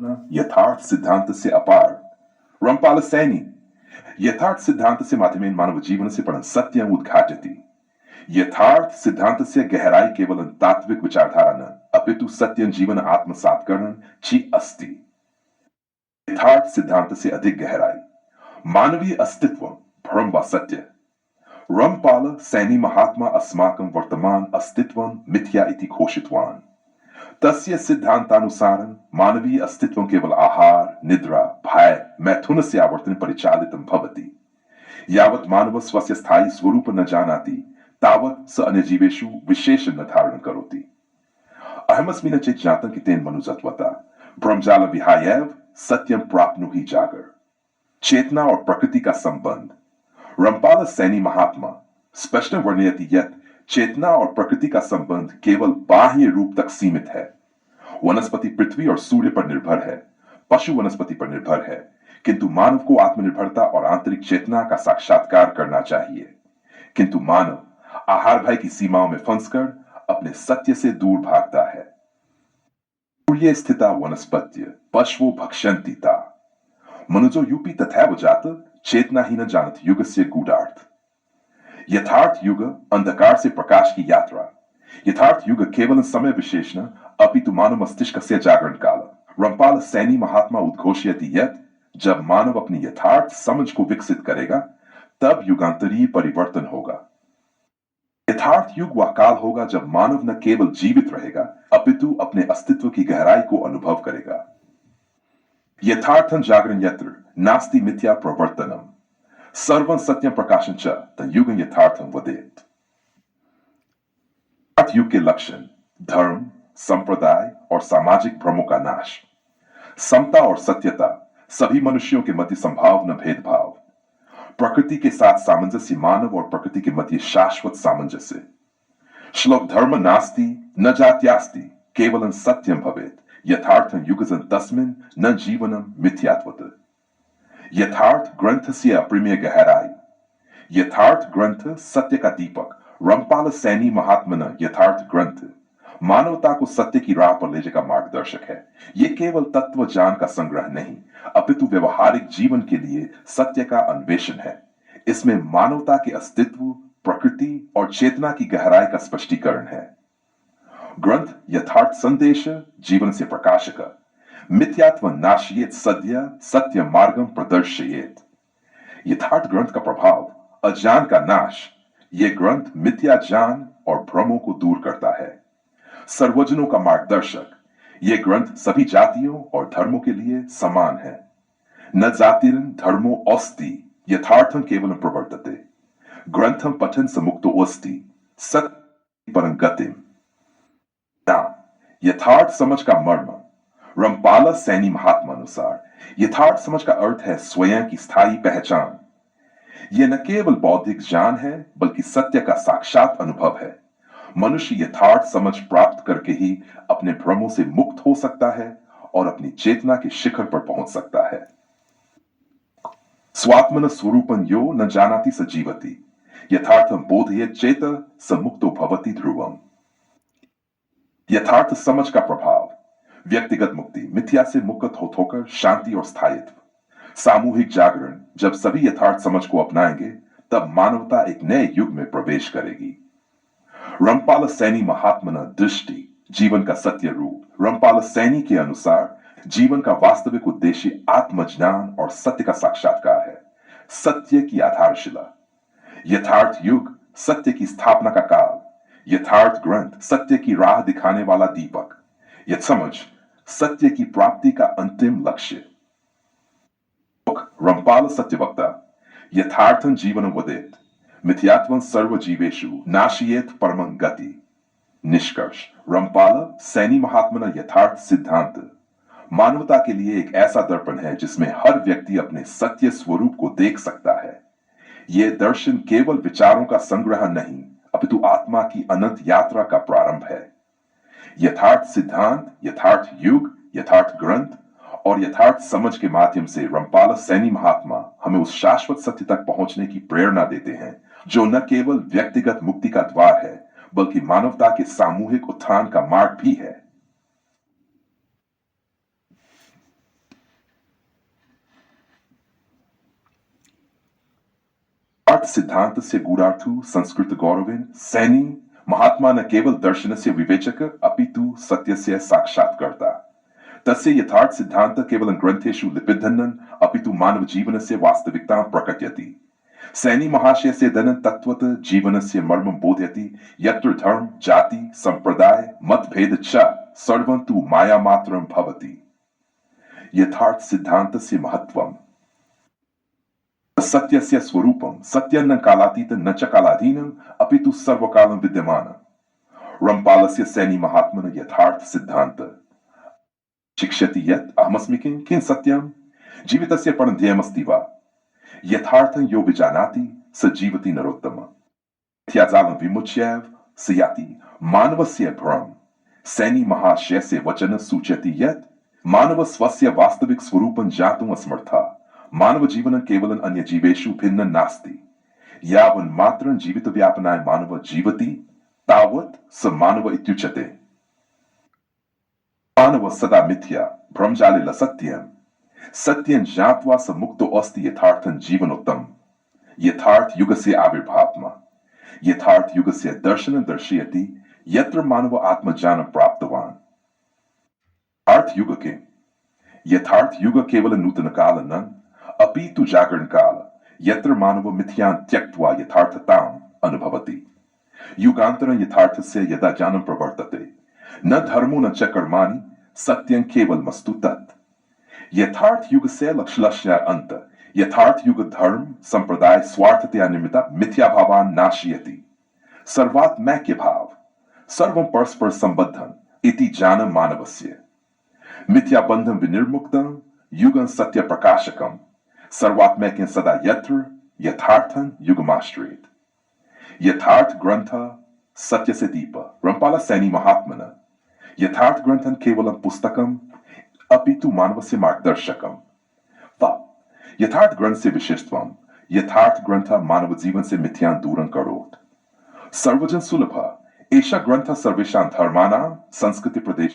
यथार्थ सिद्धान्तस्य अपार रंपालसैनी यथार्थ सिद्धान्तस्य माध्यमेन मानव जीवनस्य परं सत्यम् उद्घाटयति। यथार्थ सिद्धान्तस्य गहराई केवलं तात्विक विचारधारा न अपितु सत्यं जीवन आत्मसात्करणं ची अस्ति। यथार्थ सिद्धान्तस्य अधिक गहराई मानवीय अस्तित्वं भ्रम वा सत्य। रंपाल सैनी महात्मा अस्माकं वर्तमान अस्तित्वं मिथ्या इति घोषितवान्। तस्य सिद्धान्तानुसारं मानवीय अस्तित्वं केवल आहार, निद्रा, भय, मैथुनस्य आवर्तने परिचालितं भवति। यावत् मानव स्वस्य स्थायी स्वरूप न जानाति तावत् स अन्यजीवेषु विशेषं न धारणं करोति। अहमस्मि न चेत् ज्ञातं कि तेन मनुजत्वता भ्रमजाल विहायैव सत्यं प्राप्नुहि जागर। चेतना और प्रकृति का संबंध रंपाल सैनी महात्मा स्पष्ट वर्णयति यत् चेतना और प्रकृति का संबंध केवल बाह्य रूप तक सीमित है। वनस्पति पृथ्वी और सूर्य पर निर्भर है, पशु वनस्पति पर निर्भर है, किंतु मानव को आत्मनिर्भरता और आंतरिक चेतना का साक्षात्कार करना चाहिए। किंतु मानव आहार भय की सीमाओं में फंसकर अपने सत्य से दूर भागता है। सूर्ये स्थिता वनस्पत्य पशवो भक्षन्ति ता मनुजो यूपी तथैव जात चेतनाहीन जानत युगस्य गूढ़ार्थ। यथार्थ युग अंधकार से प्रकाश की यात्रा। यथार्थ युग केवल समय विशेष न अपितु मानव मस्तिष्कस्य जागरण काल। रंपाल सैनी महात्मा उद्घोषयति यत् जब मानव अपनी यथार्थ समझ को विकसित करेगा तब युगांतरीय परिवर्तन होगा। यथार्थ युग वह काल होगा जब मानव न केवल जीवित रहेगा अपितु अपने अस्तित्व की गहराई को अनुभव करेगा। यथार्थं जागरण यत्र नास्ति मिथ्या प्रवर्तनम सर्वं सत्यं प्रकाशं च तयुगं यथार्थं वदेत्। यथार्थ युग के लक्षण धर्म, संप्रदाय और सामाजिक भ्रमों का नाश, समता और सत्यता, सभी मनुष्यों के मध्य संभाव न भेदभाव, प्रकृति के साथ सामंजस्य, मानव और प्रकृति के मध्य शाश्वत सामंजस्य। श्लोक धर्म नास्ति न जात्यास्ति केवलं सत्यं भवेत् यथार्थं युगजं तस्मिन् न जीवनं मिथ्यात्वत्। यथार्थ ग्रंथस्य अप्रिमेय गहराई। यथार्थ ग्रंथ सत्य का दीपक। रंपाल सैनी महात्मन यथार्थ ग्रंथ मानवता को सत्य की राह पर ले जाकर मार्गदर्शक है। यह केवल तत्व ज्ञान का संग्रह नहीं अपितु व्यवहारिक जीवन के लिए सत्य का अन्वेषण है। इसमें मानवता के अस्तित्व, प्रकृति और चेतना की गहराई का स्पष्टीकरण है। ग्रंथ यथार्थ संदेश जीवन से प्रकाशक। मिथ्यात्व नाशयेत सद्य सत्य मार्गम प्रदर्शयेत। यथार्थ ग्रंथ का प्रभाव अज्ञान का नाश। यह ग्रंथ मिथ्या ज्ञान और भ्रमों को दूर करता है। सर्वजनों का मार्गदर्शक। यह ग्रंथ सभी जातियों और धर्मों के लिए समान है। न जातिरन धर्मो अस्ति यथार्थं केवलं प्रवर्तते ग्रंथं पठन समुक्तो अस्ति सत्य परं गतिम। यथार्थ समझ का मर्म। रंपाल सैनी महात्मा अनुसार यथार्थ समझ का अर्थ है स्वयं की स्थायी पहचान। यह न केवल बौद्धिक ज्ञान है बल्कि सत्य का साक्षात अनुभव है। मनुष्य यथार्थ समझ प्राप्त करके ही अपने भ्रमों से मुक्त हो सकता है और अपनी चेतना के शिखर पर पहुंच सकता है। स्वात्मन स्वरूपं यो न जानाति स जीवति यथार्थं बोधयेत् चेत स मुक्तो भवति ध्रुवम्। यथार्थ समझ का प्रभाव व्यक्तिगत मुक्ति। मिथ्या से मुक्त होकर शांति और स्थायित्व। सामूहिक जागरण। जब सभी यथार्थ समझ को अपनाएंगे तब मानवता एक नए युग में प्रवेश करेगी। रंपाल सैनी महात्मन दृष्टि जीवन का सत्य रूप। रंपाल सैनी के अनुसार जीवन का वास्तविक उद्देश्य आत्मज्ञान और सत्य का साक्षात्कार है। सत्य की आधारशिला। यथार्थ युग सत्य की स्थापना का काल। यथार्थ ग्रंथ सत्य की राह दिखाने वाला दीपक। यह समझ सत्य की प्राप्ति का अंतिम लक्ष्य। रंपाल सत्यवक्ता यथार्थं जीवनं वदेत् मिथ्यात्वं सर्वजीवेषु नाशयेत् परमं गति। निष्कर्ष रंपाल सैनी महात्मन यथार्थ सिद्धांत मानवता के लिए एक ऐसा दर्पण है जिसमें हर व्यक्ति अपने सत्य स्वरूप को देख सकता है। यह दर्शन केवल विचारों का संग्रह नहीं अपितु आत्मा की अनंत यात्रा का प्रारंभ है। यथार्थ सिद्धांत, यथार्थ युग, यथार्थ ग्रंथ और यथार्थ समझ के माध्यम से रंपाल सैनी महात्मा हमें उस शाश्वत सत्य तक पहुंचने की प्रेरणा देते हैं जो न केवल व्यक्तिगत मुक्ति का द्वार है बल्कि मानवता के सामूहिक उत्थान का मार्ग भी है। यथार्थ सिद्धान्तस्य गूढार्थो संस्कृत गौरवेन सैनी महात्मा न केवल दर्शनस्य विवेचक अपितु सत्यस्य साक्षात्कर्ता। तस्य यथार्थ सिद्धान्त केवलं ग्रन्थेषु लिपिद्धन् अपितु मानव जीवनस्य वास्तविकतां प्रकटयति। सैनी महाशयस्य दनं तत्त्वत जीवनस्य मर्मं बोधयति यत्र धर्म जाति संप्रदाय मतभेद च सर्वं तु मायामात्रं भवति। यथार्थ सिद्धान्तस्य महत्त्वम् सत्यस्य स्वरूपं सत्यन्न कालातीतं न च कालाधीनं अपितु सर्वकालं विद्यमानं। रंपालस्य सैनी महात्मन यथार्थ सिद्धान्त शिक्षति यत् अहमस्मि किं सत्यं जीवितस्य परं ध्येयमस्ति वा। यथार्थं यो विजानाति स जीवति नरोत्तम। मिथ्याजालं विमुच्यैव स याति मानवस्य भ्रम। सैनी महाशयस्य वचन सूचयति यत् मानव स्वस्य वास्तविक स्वरूपं ज्ञातुम् असमर्थः। मानव जीवन केवलं अन्य जीवेषु भिन्नं नास्ति। यावन् मात्रं जीवित व्यापनाय मानव जीवति तावत् स मानव इत्युच्यते। मानव सदा मिथ्या भ्रमजाले लसत्यं सत्यं ज्ञात्वा स मुक्तो अस्ति यथार्थं जीवनोत्तम। यथार्थ युगस्य आविर्भावमा यथार्थ युगस्य दर्शनं दर्शयति यत्र मानव आत्मज्ञानं प्राप्तवान्। अर्थ युग के यथार्थ युग केवल नूतन काल न अपितु जागरण काल यत्र मानव मिथ्यां त्यक्त्वा यथार्थताम् अनुभवति। युगान्तरं यथार्थस्य यदा ज्ञानं प्रवर्तते न धर्मो न च कर्माणि सत्यं केवलमस्तु तत्। यथार्थ युगस्य लक्ष्य अंत यथार्थ युग धर्म संप्रदाय स्वार्थतया निर्मिता मिथ्याभावान् नाशयति। सर्वात्मैक्य भाव सर्वं परस्पर संबद्धम् इति ज्ञानं मानवस्य। मिथ्याबन्धं विनिर्मुक्तं युगं सत्य प्रकाशकम्। सर्वात्मैक्यं सदा यत्र यथार्थं युगमाश्रयेत्। यथार्थ ग्रंथ सत्य से दीप रंपाल सैनी महात्मन यथार्थ ग्रंथन केवलं पुस्तकम् अपितु मानवस्य मार्गदर्शकम्। यथार्थ ग्रंथ से विशिष्टत्वम् यथार्थ ग्रंथ मानव जीवन से मिथ्यां दूरं करोत्। सर्वजन सुलभ एषः ग्रंथ सर्वेषां धर्माणां संस्कृति प्रदेश